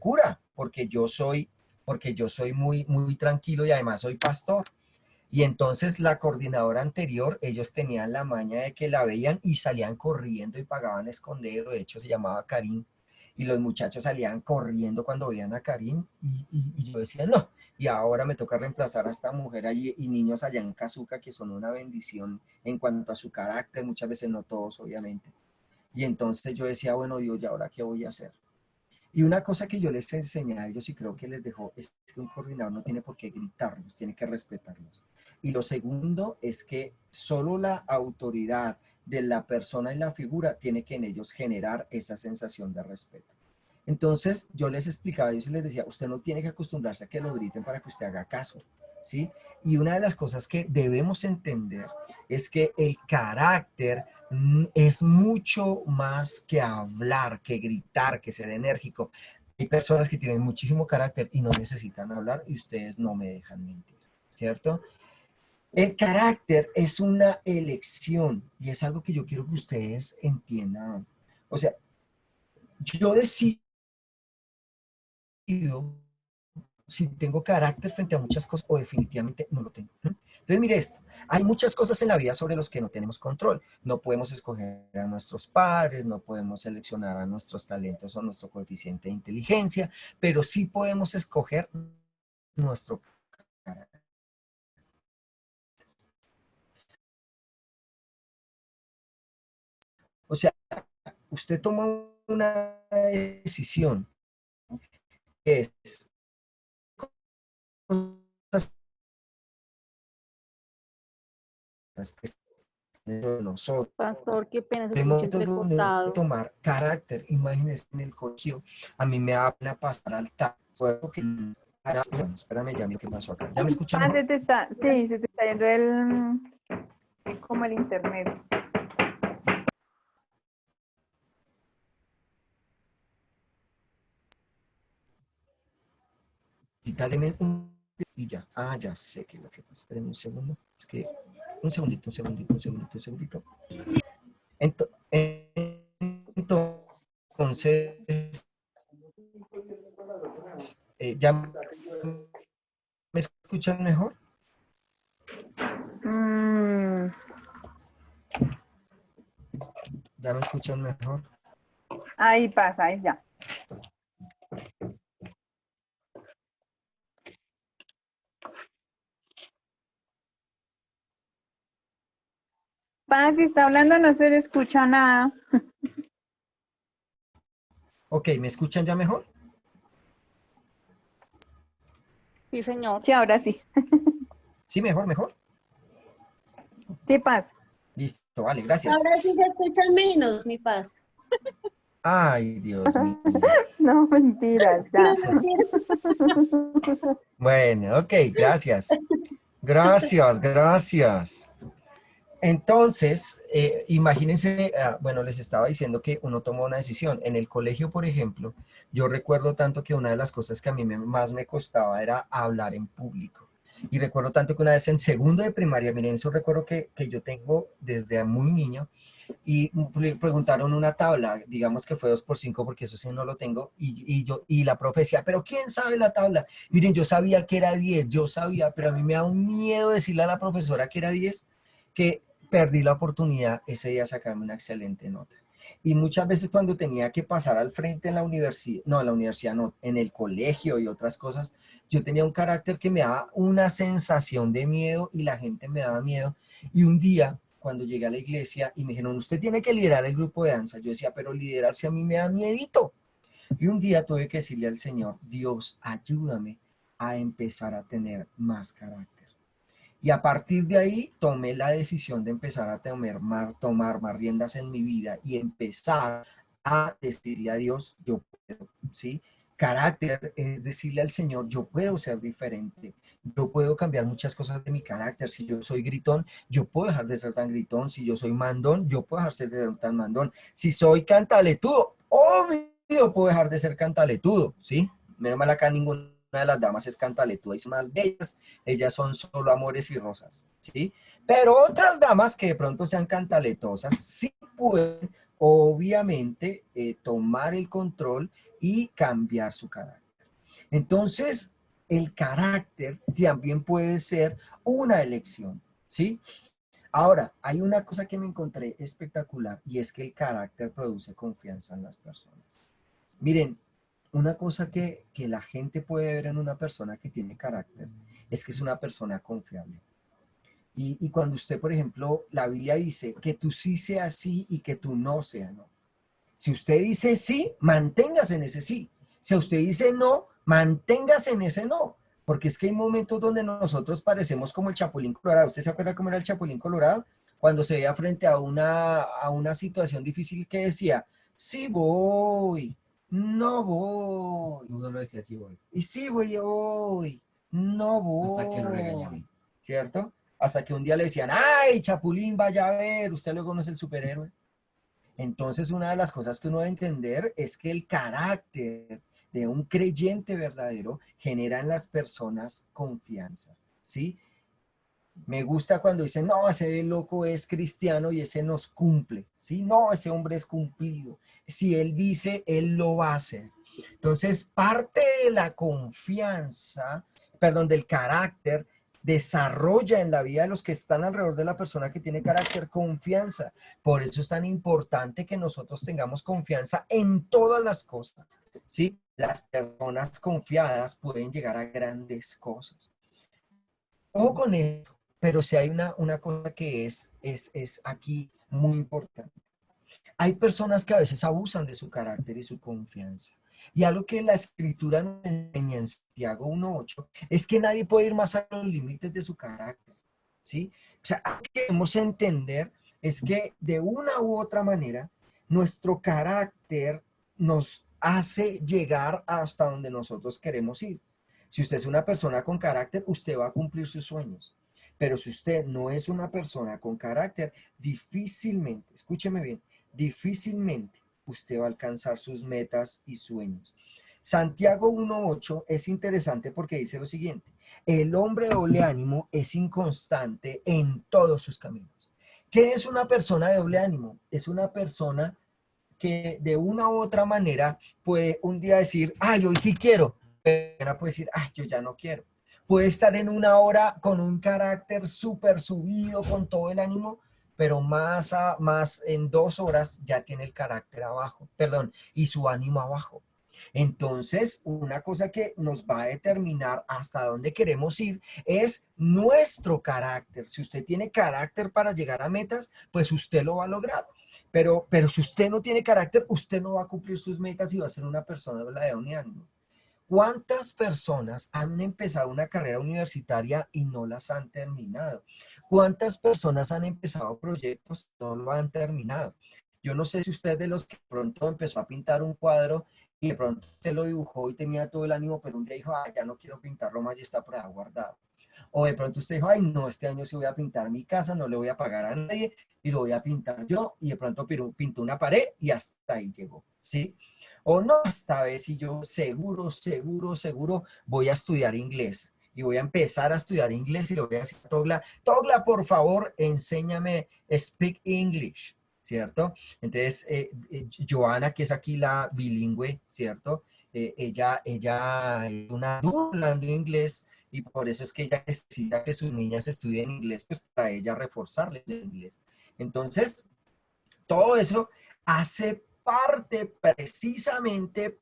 locura, porque yo soy muy tranquilo y además soy pastor. Y entonces la coordinadora anterior, ellos tenían la maña de que la veían y salían corriendo y pagaban escondero, de hecho se llamaba Karim, y los muchachos salían corriendo cuando veían a Karim y yo decía, no, y ahora me toca reemplazar a esta mujer allí y niños allá en Cazuca que son una bendición en cuanto a su carácter, muchas veces no todos obviamente. Y entonces yo decía, bueno Dios, ¿y ahora qué voy a hacer? Y una cosa que yo les enseñé a ellos y creo que les dejó es que un coordinador no tiene por qué gritarlos, tiene que respetarlos. Y lo segundo es que solo la autoridad de la persona y la figura tiene que en ellos generar esa sensación de respeto. Entonces yo les explicaba, yo les decía, usted no tiene que acostumbrarse a que lo griten para que usted haga caso, ¿sí? Y una de las cosas que debemos entender es que el carácter es mucho más que hablar, que gritar, que ser enérgico. Hay personas que tienen muchísimo carácter y no necesitan hablar y ustedes no me dejan mentir, ¿cierto? El carácter es una elección y es algo que yo quiero que ustedes entiendan. O sea, yo decido si tengo carácter frente a muchas cosas o definitivamente no lo tengo. Entonces, mire esto, hay muchas cosas en la vida sobre las que no tenemos control. No podemos escoger a nuestros padres, no podemos seleccionar a nuestros talentos o nuestro coeficiente de inteligencia, pero sí podemos escoger nuestro carácter. O sea, usted toma una decisión que es cosas que están dentro de nosotros. Pastor, qué pena, se Hay escucha momentos donde uno puede entrecortado. tomar carácter, imagínense en el colegio, a mí me da pena pasar al taco, bueno, espérame, ya miro qué pasó acá, ¿ya me escuchan Ah, mejor? sí, se te está yendo como el internet. Y dale y ya, ya sé qué es lo que pasa, espérenme un segundo, es que, un segundito, entonces, ¿ya me escuchan mejor? Mm, ¿Ya me escuchan mejor? ahí pasa, ahí ya. Paz, si está hablando no se le escucha nada. Ok, ¿me escuchan ya mejor? Sí, señor. Sí, ahora sí. Sí, mejor. Sí, Paz. Listo, vale, gracias. Ahora sí se escucha menos, mi Paz. Ay, Dios mío. No, mentiras, ya. No, mentira. Bueno, ok, gracias. Gracias. Entonces, imagínense, bueno, les estaba diciendo que uno toma una decisión. En el colegio, por ejemplo, yo recuerdo tanto que una de las cosas que a mí más me costaba era hablar en público. Y recuerdo tanto que una vez en segundo de primaria, miren, eso recuerdo que yo tengo desde muy niño, y preguntaron una tabla, digamos que fue 2 por 5 porque eso sí no lo tengo, y la profe decía, pero ¿quién sabe la tabla? Miren, yo sabía que era 10, yo sabía, pero a mí me da un miedo decirle a la profesora que era 10, que perdí la oportunidad ese día de sacarme una excelente nota. Y muchas veces cuando tenía que pasar al frente en la universidad, no, en la universidad no, en el colegio y otras cosas, yo tenía un carácter que me daba una sensación de miedo y la gente me daba miedo. Y un día, cuando llegué a la iglesia y me dijeron, usted tiene que liderar el grupo de danza, yo decía, pero liderarse a mí me da miedito. Y un día tuve que decirle al Señor, Dios, ayúdame a empezar a tener más carácter. Y a partir de ahí tomé la decisión de empezar a tomar más riendas en mi vida y empezar a decirle a Dios, yo puedo, ¿sí? Carácter es decirle al Señor, yo puedo ser diferente, yo puedo cambiar muchas cosas de mi carácter. Si yo soy gritón, yo puedo dejar de ser tan gritón. Si yo soy mandón, yo puedo dejar de ser tan mandón. Si soy cantaletudo, obvio puedo dejar de ser cantaletudo, ¿sí? Menos mal acá ninguna de las damas es cantaletuda y son más bellas, ellas son solo amores y rosas, ¿sí? Pero otras damas que de pronto sean cantaletosas, sí pueden obviamente tomar el control y cambiar su carácter. Entonces, el carácter también puede ser una elección, ¿sí? Ahora, hay una cosa que me encontré espectacular y es que el carácter produce confianza en las personas. Miren, una cosa que la gente puede ver en una persona que tiene carácter es que es una persona confiable. Y cuando usted, por ejemplo, la Biblia dice que tú sí seas sí y que tú no seas no. Si usted dice sí, manténgase en ese sí. Si usted dice no, manténgase en ese no. Porque es que hay momentos donde nosotros parecemos como el Chapulín Colorado. ¿Usted se acuerda cómo era el Chapulín Colorado? Cuando se veía frente a una situación difícil que decía, sí voy, no voy. No solo decía sí voy. Y sí voy, no voy. Hasta que lo regañaban. ¿Cierto? Hasta que un día le decían, ay, Chapulín, vaya a ver, usted luego no es el superhéroe. Entonces, una de las cosas que uno debe entender es que el carácter de un creyente verdadero genera en las personas confianza, ¿sí? Me gusta cuando dicen, no, ese loco es cristiano y ese nos cumple, ¿sí? No, ese hombre es cumplido. Si él dice, él lo va a hacer. Entonces, parte de la confianza, perdón, del carácter, desarrolla en la vida de los que están alrededor de la persona que tiene carácter confianza. Por eso es tan importante que nosotros tengamos confianza en todas las cosas, ¿sí? Las personas confiadas pueden llegar a grandes cosas. Ojo con esto, pero si hay una cosa que es aquí muy importante. Hay personas que a veces abusan de su carácter y su confianza. Y algo que la escritura nos enseña en Santiago 1:8 es que nadie puede ir más a los límites de su carácter, ¿sí? O sea, algo que debemos entender es que de una u otra manera nuestro carácter nos hace llegar hasta donde nosotros queremos ir. Si usted es una persona con carácter, usted va a cumplir sus sueños. Pero si usted no es una persona con carácter, difícilmente, escúcheme bien, difícilmente usted va a alcanzar sus metas y sueños. Santiago 1:8 es interesante porque dice lo siguiente: el hombre de doble ánimo es inconstante en todos sus caminos. ¿Qué es una persona de doble ánimo? Es una persona que de una u otra manera puede un día decir, ay, hoy sí quiero, pero puede decir, ay, yo ya no quiero. Puede estar en una hora con un carácter súper subido, con todo el ánimo, pero más en 2 horas ya tiene el carácter abajo, perdón, y su ánimo abajo. Entonces, una cosa que nos va a determinar hasta dónde queremos ir es nuestro carácter. Si usted tiene carácter para llegar a metas, pues usted lo va a lograr. Pero si usted no tiene carácter, usted no va a cumplir sus metas y va a ser una persona de un ánimo. ¿Cuántas personas han empezado una carrera universitaria y no las han terminado? ¿Cuántas personas han empezado proyectos y no lo han terminado? Yo no sé si usted es de los que pronto empezó a pintar un cuadro y de pronto usted lo dibujó y tenía todo el ánimo, pero un día dijo, ya no quiero pintarlo más y está por ahí guardado. O de pronto usted dijo, ay, no, este año sí voy a pintar mi casa, no le voy a pagar a nadie y lo voy a pintar yo. Y de pronto pintó una pared y hasta ahí llegó, ¿sí? O no, esta vez sí yo seguro voy a estudiar inglés. Y voy a empezar a estudiar inglés y le voy a decir a Togla, Togla, por favor, enséñame speak English, ¿cierto? Entonces, Joana, que es aquí la bilingüe, ¿cierto? Ella es una dura hablando inglés y por eso es que ella necesita que sus niñas estudien inglés, pues para ella reforzarles el inglés. Entonces, todo eso hace parte precisamente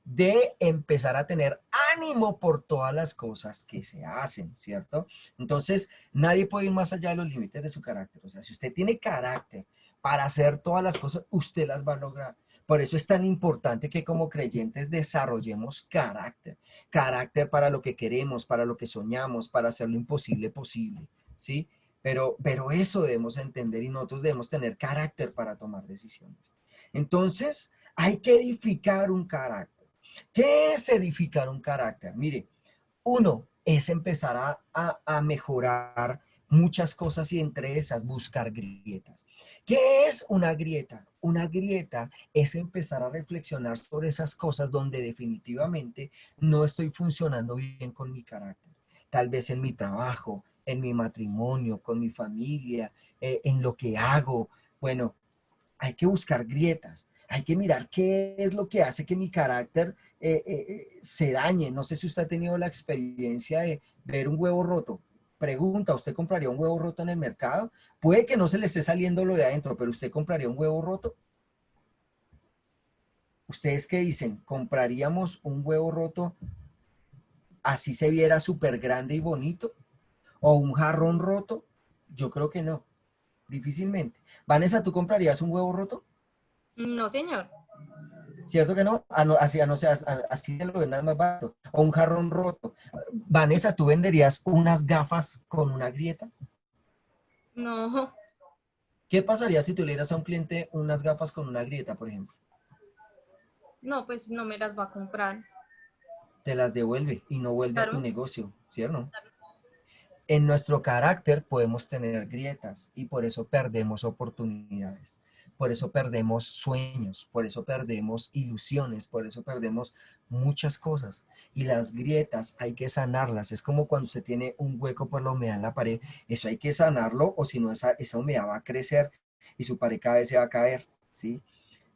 de empezar a tener ánimo por todas las cosas que se hacen, ¿cierto? Entonces, nadie puede ir más allá de los límites de su carácter. O sea, si usted tiene carácter para hacer todas las cosas, usted las va a lograr. Por eso es tan importante que como creyentes desarrollemos carácter. Carácter para lo que queremos, para lo que soñamos, para hacer lo imposible posible, ¿sí? Pero eso debemos entender y nosotros debemos tener carácter para tomar decisiones. Entonces, hay que edificar un carácter. ¿Qué es edificar un carácter? Mire, uno es empezar a mejorar muchas cosas y entre esas buscar grietas. ¿Qué es una grieta? Una grieta es empezar a reflexionar sobre esas cosas donde definitivamente no estoy funcionando bien con mi carácter. Tal vez en mi trabajo, en mi matrimonio, con mi familia, en lo que hago. Bueno, hay que buscar grietas, hay que mirar qué es lo que hace que mi carácter se dañe. No sé si usted ha tenido la experiencia de ver un huevo roto. Pregunta, ¿usted compraría un huevo roto en el mercado? Puede que no se le esté saliendo lo de adentro, pero ¿usted compraría un huevo roto? ¿Ustedes qué dicen? ¿Compraríamos un huevo roto así se viera súper grande y bonito? ¿O un jarrón roto? Yo creo que no, difícilmente. Vanessa, ¿tú comprarías un huevo roto? No, señor. ¿Cierto que no? No así, no sé, así se lo vendan más barato. O un jarrón roto. Vanessa, ¿tú venderías unas gafas con una grieta? No, ¿Qué pasaría si tú le dieras a un cliente unas gafas con una grieta, por ejemplo? no, pues no me las va a comprar. Te las devuelve y no vuelve a tu Claro. negocio, ¿cierto? En nuestro carácter podemos tener grietas y por eso perdemos oportunidades, por eso perdemos sueños, por eso perdemos ilusiones, por eso perdemos muchas cosas. Y las grietas hay que sanarlas. Es como cuando usted tiene un hueco por la humedad en la pared. Eso hay que sanarlo o si no esa humedad va a crecer y su pared cada vez se va a caer, ¿sí?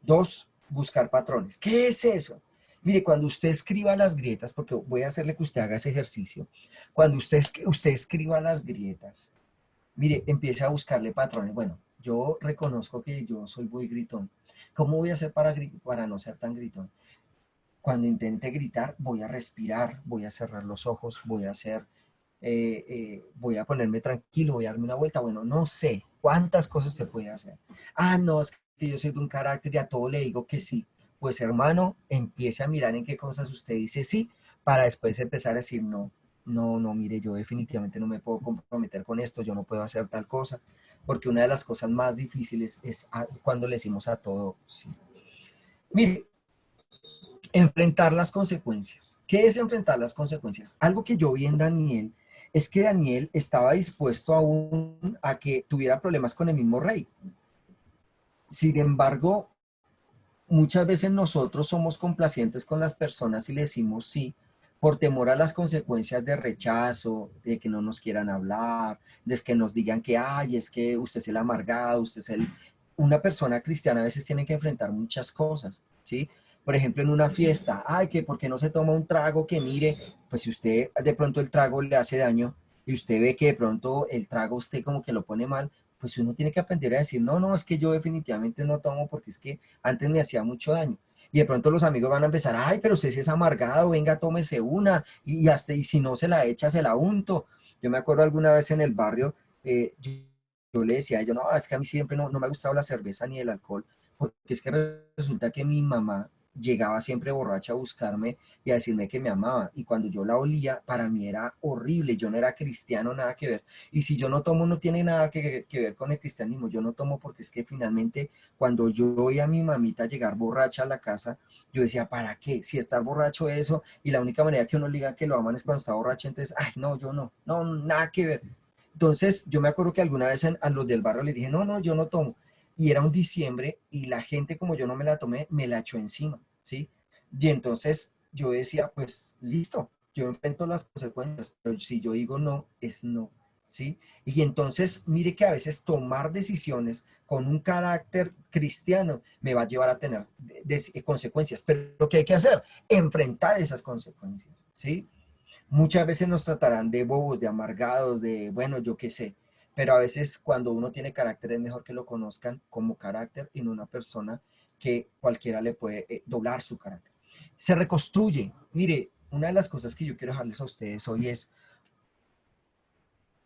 Dos, buscar patrones. ¿Qué es eso? Mire, cuando usted escriba las grietas, porque voy a hacerle que usted haga ese ejercicio, cuando usted escriba las grietas, mire, empiece a buscarle patrones. Bueno, yo reconozco que yo soy muy gritón. ¿Cómo voy a hacer para no ser tan gritón? Cuando intente gritar, voy a respirar, voy a cerrar los ojos, voy a ponerme tranquilo, voy a darme una vuelta. Bueno, no sé cuántas cosas se puede hacer. Ah, no, es que yo soy de un carácter y a todo le digo que sí. Pues hermano, empiece a mirar en qué cosas usted dice sí, para después empezar a decir no. No, no, mire, yo definitivamente no me puedo comprometer con esto, yo no puedo hacer tal cosa, porque una de las cosas más difíciles es cuando le decimos a todo sí. Mire, enfrentar las consecuencias. ¿Qué es enfrentar las consecuencias? Algo que yo vi en Daniel es que Daniel estaba dispuesto aún a que tuviera problemas con el mismo rey. Sin embargo, muchas veces nosotros somos complacientes con las personas y le decimos sí por temor a las consecuencias de rechazo, de que no nos quieran hablar, de que nos digan que, ay, es que usted es el amargado, usted es el... Una persona cristiana a veces tiene que enfrentar muchas cosas, ¿sí? Por ejemplo, en una fiesta, ay, que por qué no se toma un trago que mire, pues si usted de pronto el trago le hace daño y usted ve que de pronto el trago usted como que lo pone mal, pues uno tiene que aprender a decir, no, no, es que yo definitivamente no tomo porque es que antes me hacía mucho daño. Y de pronto los amigos van a empezar, ay, pero usted sí es amargado, venga, tómese una, y si no se la echa, se la unto. Yo me acuerdo alguna vez en el barrio, yo le decía a ellos, no, es que a mí siempre no me ha gustado la cerveza ni el alcohol, porque es que resulta que mi mamá llegaba siempre borracha a buscarme y a decirme que me amaba, y cuando yo la olía, para mí era horrible, yo no era cristiano, nada que ver. Y si yo no tomo, no tiene nada que ver con el cristianismo, yo no tomo porque es que finalmente cuando yo veía a mi mamita llegar borracha a la casa, yo decía, ¿para qué? Si estar borracho eso, y la única manera que uno le diga que lo aman es cuando está borracho, entonces, ay, no, yo no, nada que ver. Entonces, yo me acuerdo que alguna vez a los del barrio les dije, no, yo no tomo. Y era un diciembre y la gente, como yo no me la tomé, me la echó encima, ¿sí? Y entonces yo decía, pues listo, yo enfrento las consecuencias, pero si yo digo no, es no, ¿sí? Y entonces, mire que a veces tomar decisiones con un carácter cristiano me va a llevar a tener consecuencias, pero ¿qué hay que hacer? Enfrentar esas consecuencias, ¿sí? Muchas veces nos tratarán de bobos, de amargados, de, bueno, yo qué sé, pero a veces cuando uno tiene carácter es mejor que lo conozcan como carácter y no una persona que cualquiera le puede doblar su carácter. Se reconstruye. Mire, una de las cosas que yo quiero dejarles a ustedes hoy es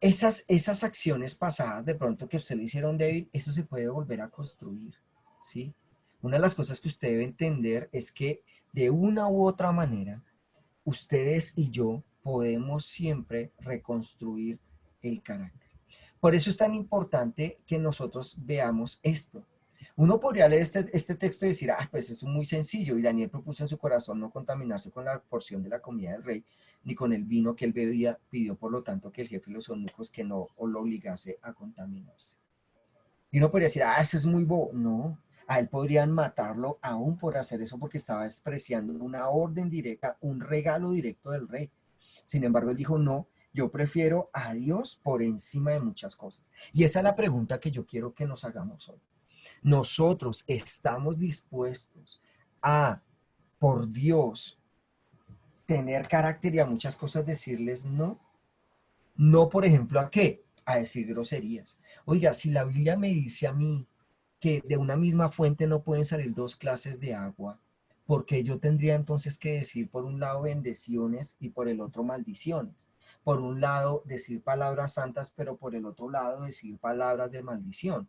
esas acciones pasadas de pronto que usted le hicieron débil, eso se puede volver a construir, ¿sí? Una de las cosas que usted debe entender es que de una u otra manera, ustedes y yo podemos siempre reconstruir el carácter. Por eso es tan importante que nosotros veamos esto. Uno podría leer este texto y decir, ah, pues es muy sencillo, y Daniel propuso en su corazón no contaminarse con la porción de la comida del rey, ni con el vino que él bebía, pidió por lo tanto que el jefe de los eunucos que no lo obligase a contaminarse. Y uno podría decir, ah, eso es muy bobo. No, a él podrían matarlo aún por hacer eso porque estaba despreciando una orden directa, un regalo directo del rey. Sin embargo, él dijo, no, yo prefiero a Dios por encima de muchas cosas. Y esa es la pregunta que yo quiero que nos hagamos hoy. nosotros estamos dispuestos a, por Dios, tener carácter y a muchas cosas decirles no. No, por ejemplo, ¿a qué? A decir groserías. Oiga, si la Biblia me dice a mí que de una misma fuente no pueden salir dos clases de agua, porque yo tendría entonces que decir por un lado bendiciones y por el otro maldiciones. Por un lado decir palabras santas, pero por el otro lado decir palabras de maldición,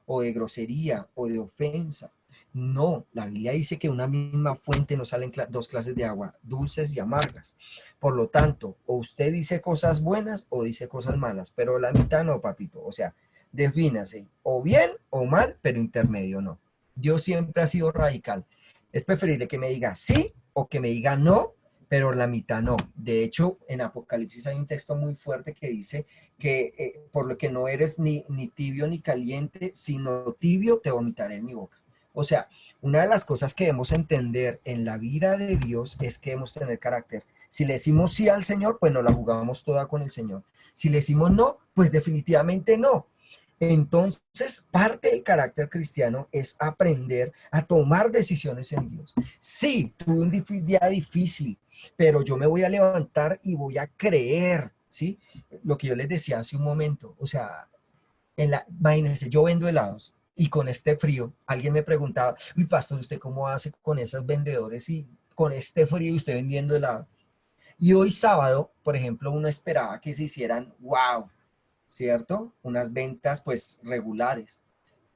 o de grosería, o de ofensa. No, la Biblia dice que de una misma fuente no salen dos clases de agua, dulces y amargas. Por lo tanto, o usted dice cosas buenas o dice cosas malas, pero la mitad no, papito. O sea, defínase, o bien o mal, pero intermedio no. Dios siempre ha sido radical. Es preferible que me diga sí o que me diga no, pero la mitad no. De hecho, en Apocalipsis hay un texto muy fuerte que dice que por lo que no eres ni tibio ni caliente, sino tibio, te vomitaré en mi boca. O sea, una de las cosas que debemos entender en la vida de Dios es que debemos tener carácter. Si le decimos sí al Señor, pues nos la jugamos toda con el Señor. Si le decimos no, pues definitivamente no. Entonces, parte del carácter cristiano es aprender a tomar decisiones en Dios. Sí, tuve un día difícil, pero yo me voy a levantar y voy a creer, ¿sí? Lo que yo les decía hace un momento, o sea, imagínense, yo vendo helados y con este frío, alguien me preguntaba, uy, pastor, ¿usted cómo hace con esos vendedores y con este frío y usted vendiendo helado? Y hoy sábado, por ejemplo, uno esperaba que se hicieran, wow, ¿cierto? Unas ventas pues regulares,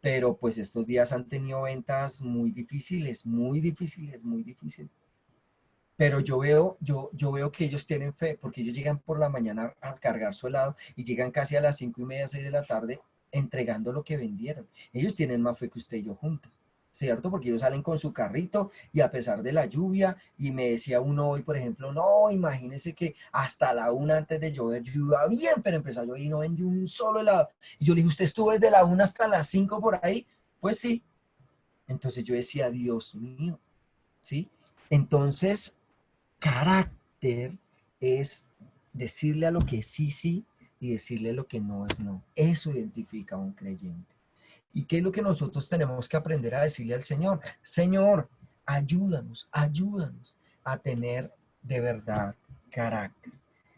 pero pues estos días han tenido ventas muy difíciles, muy difíciles, muy difíciles. Pero yo veo que ellos tienen fe, porque ellos llegan por la mañana a cargar su helado y llegan casi a las 5:30, 6 de la tarde entregando lo que vendieron. Ellos tienen más fe que usted y yo juntos, ¿cierto? Porque ellos salen con su carrito y a pesar de la lluvia, y me decía uno hoy, por ejemplo, no, imagínese que hasta la 1 antes de llover, yo iba bien, pero empezó a llover y no vendió un solo helado. Y yo le dije, ¿usted estuvo desde la 1 hasta las 5 por ahí? Pues sí. Entonces yo decía, Dios mío, ¿sí? Entonces, carácter es decirle a lo que sí, sí y decirle lo que no es no. Eso identifica a un creyente. ¿Y qué es lo que nosotros tenemos que aprender a decirle al Señor? Señor, ayúdanos, ayúdanos a tener de verdad carácter,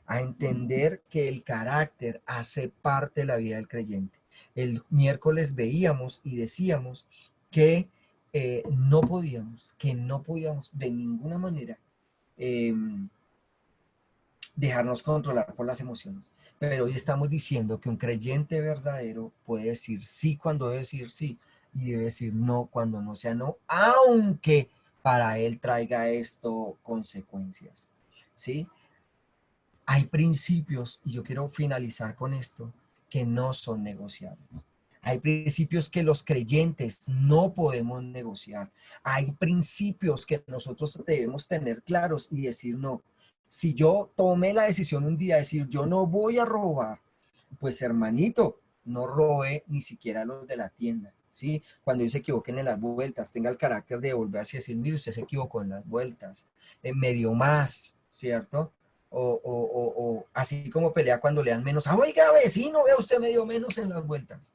a entender que el carácter hace parte de la vida del creyente. El miércoles veíamos y decíamos que que no podíamos de ninguna manera eh, dejarnos controlar por las emociones. Pero hoy estamos diciendo que un creyente verdadero puede decir sí cuando debe decir sí y debe decir no cuando no sea no, aunque para él traiga esto consecuencias. ¿Sí? Hay principios, y yo quiero finalizar con esto, que no son negociables. Hay principios que los creyentes no podemos negociar. Hay principios que nosotros debemos tener claros y decir no. Si yo tomé la decisión un día de decir yo no voy a robar, pues hermanito, no robe ni siquiera los de la tienda. ¿Sí? Cuando ellos se equivoquen en las vueltas, tenga el carácter de devolverse y decir, mire, usted se equivocó en las vueltas, en medio más, ¿cierto? O así como pelea cuando le dan menos, ah, oiga, vecino, vea usted medio menos en las vueltas.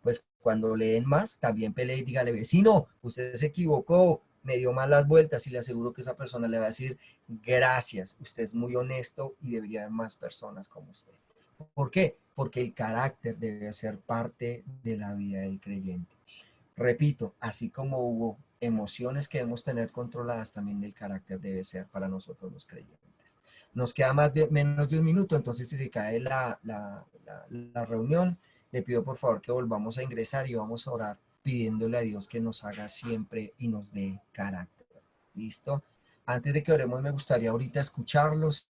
Pues cuando le den más, también pelee y dígale, vecino, usted se equivocó, me dio mal las vueltas, y le aseguro que esa persona le va a decir, gracias, usted es muy honesto y debería haber más personas como usted. ¿Por qué? Porque el carácter debe ser parte de la vida del creyente. Repito, así como hubo emociones que debemos tener controladas, también el carácter debe ser para nosotros los creyentes. Nos queda menos de un minuto, entonces si se cae la reunión, le pido por favor que volvamos a ingresar y vamos a orar pidiéndole a Dios que nos haga siempre y nos dé carácter. ¿Listo? Antes de que oremos, me gustaría ahorita escucharlos